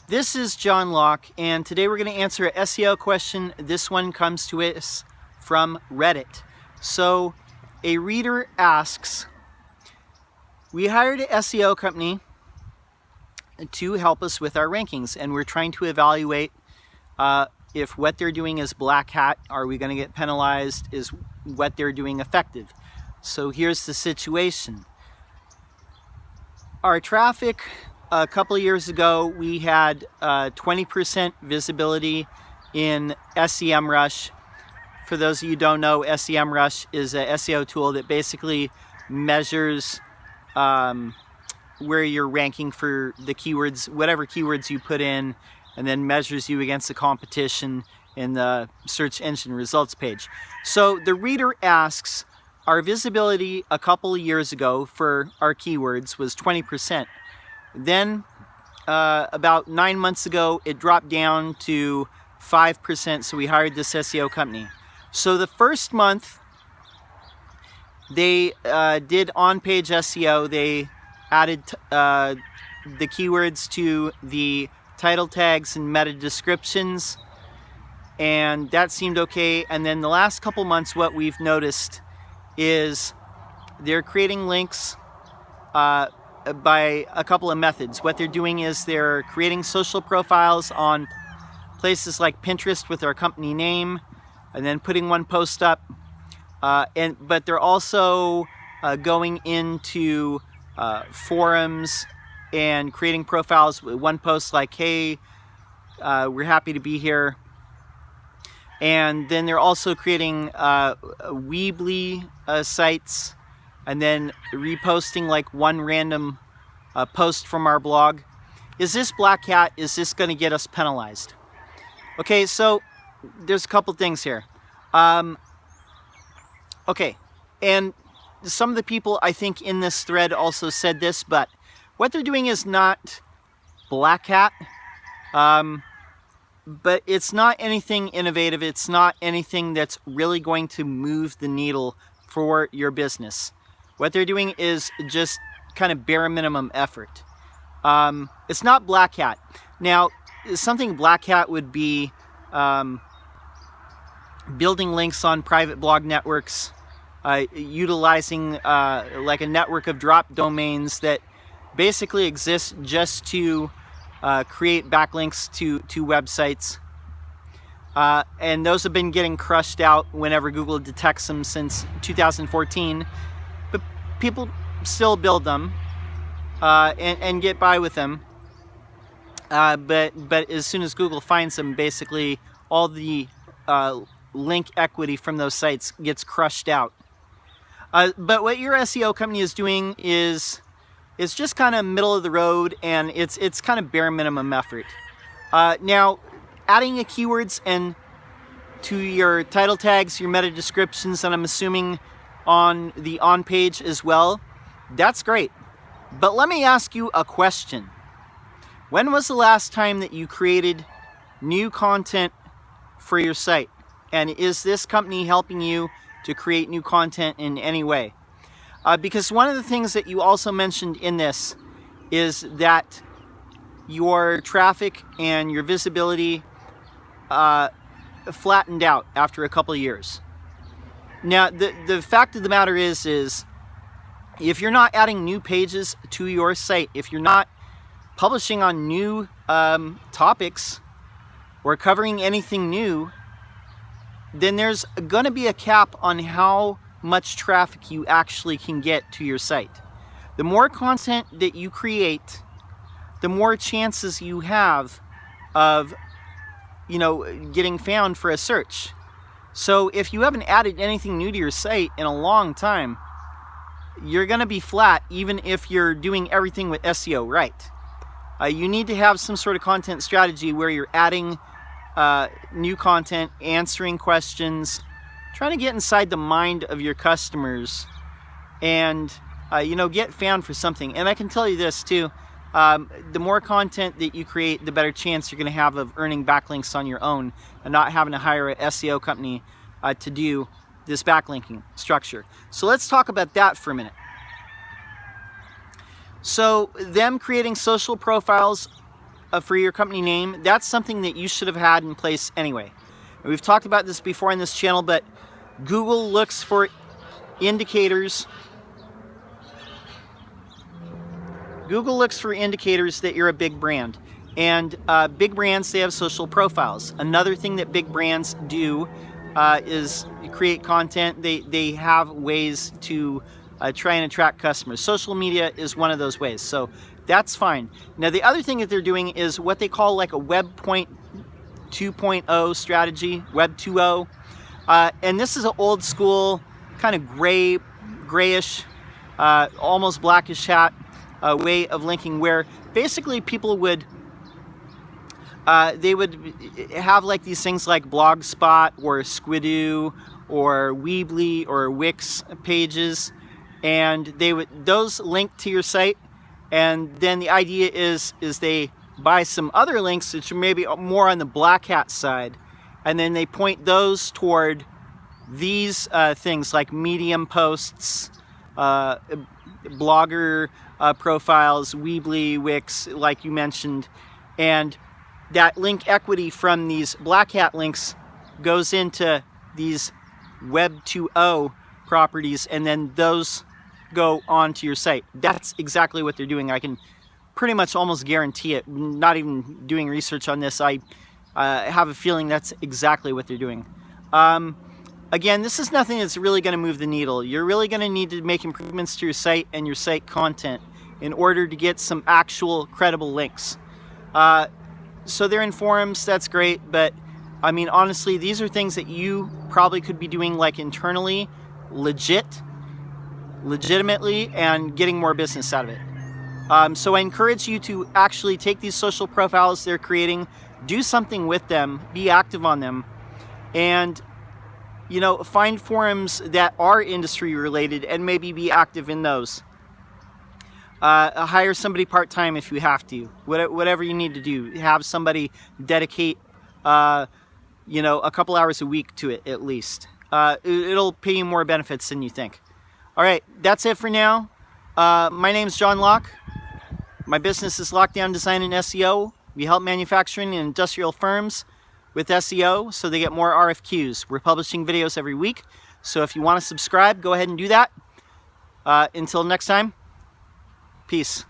This is John Locke, and today we're going to answer an SEO question. This one comes to us from Reddit. So a reader asks, we hired an SEO company to help us with our rankings, and we're trying to evaluate if what they're doing is black hat. Are we going to get penalized? Is what they're doing effective? So here's the situation. Our traffic, a couple of years ago, we had 20% visibility in SEMrush. For those of you who don't know, SEMrush is a SEO tool that basically measures where you're ranking for the keywords, whatever keywords you put in, and then measures you against the competition in the search engine results page. So the reader asks, our visibility a couple of years ago for our keywords was 20%. Then about 9 months ago, it dropped down to 5%, so we hired this SEO company. So the first month, they did on-page SEO. They added the keywords to the title tags and meta descriptions, and that seemed okay. And then the last couple months, what we've noticed is they're creating links by a couple of methods. What they're doing is they're creating social profiles on places like Pinterest with our company name, and then putting one post up. But they're also going into forums and creating profiles with one post like, hey, we're happy to be here. And then they're also creating Weebly sites, and then reposting like one random post from our blog. Is this black hat? Is this going to get us penalized? Okay, so there's a couple things here. Okay, and some of the people I think in this thread also said this, but what they're doing is not black hat, but it's not anything innovative. It's not anything that's really going to move the needle for your business. What they're doing is just kind of bare minimum effort. It's not black hat. Now, something black hat would be building links on private blog networks, utilizing like a network of drop domains that basically exist just to create backlinks to websites. And those have been getting crushed out whenever Google detects them since 2014. But people still build them and get by with them. But as soon as Google finds them, basically all the link equity from those sites gets crushed out. But what your SEO company is doing is just kind of middle of the road, and it's kind of bare minimum effort. Now, adding the keywords and to your title tags, your meta descriptions, and I'm assuming on the on page as well, that's great. But let me ask you a question. When was the last time that you created new content for your site? And is this company helping you to create new content in any way? Because one of the things that you also mentioned in this is that your traffic and your visibility flattened out after a couple of years. Now, the fact of the matter is if you're not adding new pages to your site, if you're not publishing on new topics or covering anything new, then there's going to be a cap on how much traffic you actually can get to your site. The more content that you create, the more chances you have of, getting found for a search. So if you haven't added anything new to your site in a long time, you're going to be flat even if you're doing everything with SEO right. You need to have some sort of content strategy where you're adding new content, answering questions, trying to get inside the mind of your customers, and get found for something. And I can tell you this too, the more content that you create, the better chance you're going to have of earning backlinks on your own and not having to hire an SEO company to do this backlinking structure. So let's talk about that for a minute. So them creating social profiles for your company name, that's something that you should have had in place anyway. And we've talked about this before on this channel, but Google looks for indicators. Google looks for indicators that you're a big brand. And big brands, they have social profiles. Another thing that big brands do is create content. They have ways to try and attract customers. Social media is one of those ways, so that's fine. Now, the other thing that they're doing is what they call like a Web 2.0 strategy, Web 2.0. And this is an old school, kind of grayish, almost blackish hat way of linking, where basically people would they would have like these things like Blogspot or Squidoo or Weebly or Wix pages, and those link to your site, and then the idea is they buy some other links which are maybe more on the black hat side, and then they point those toward these things like Medium posts, blogger profiles, Weebly, Wix, like you mentioned, and that link equity from these black hat links goes into these Web 2.0 properties, and then those go onto your site. That's exactly what they're doing. I can pretty much almost guarantee it. Not even doing research on this, I have a feeling that's exactly what they're doing. Again, this is nothing that's really going to move the needle. You're really going to need to make improvements to your site and your site content in order to get some actual credible links. So they're in forums, that's great, but I mean, honestly, these are things that you probably could be doing like internally, legitimately, and getting more business out of it. So I encourage you to actually take these social profiles they're creating, do something with them, be active on them, and find forums that are industry related and maybe be active in those. Hire somebody part-time if you have to. Whatever you need to do, have somebody dedicate a couple hours a week to it at least. It'll pay you more benefits than you think. All right, that's it for now. My name's John Locke. My business is Lockdown Design and SEO. We help manufacturing and industrial firms with SEO so they get more RFQs. We're publishing videos every week, so if you want to subscribe, go ahead and do that. Until next time, peace.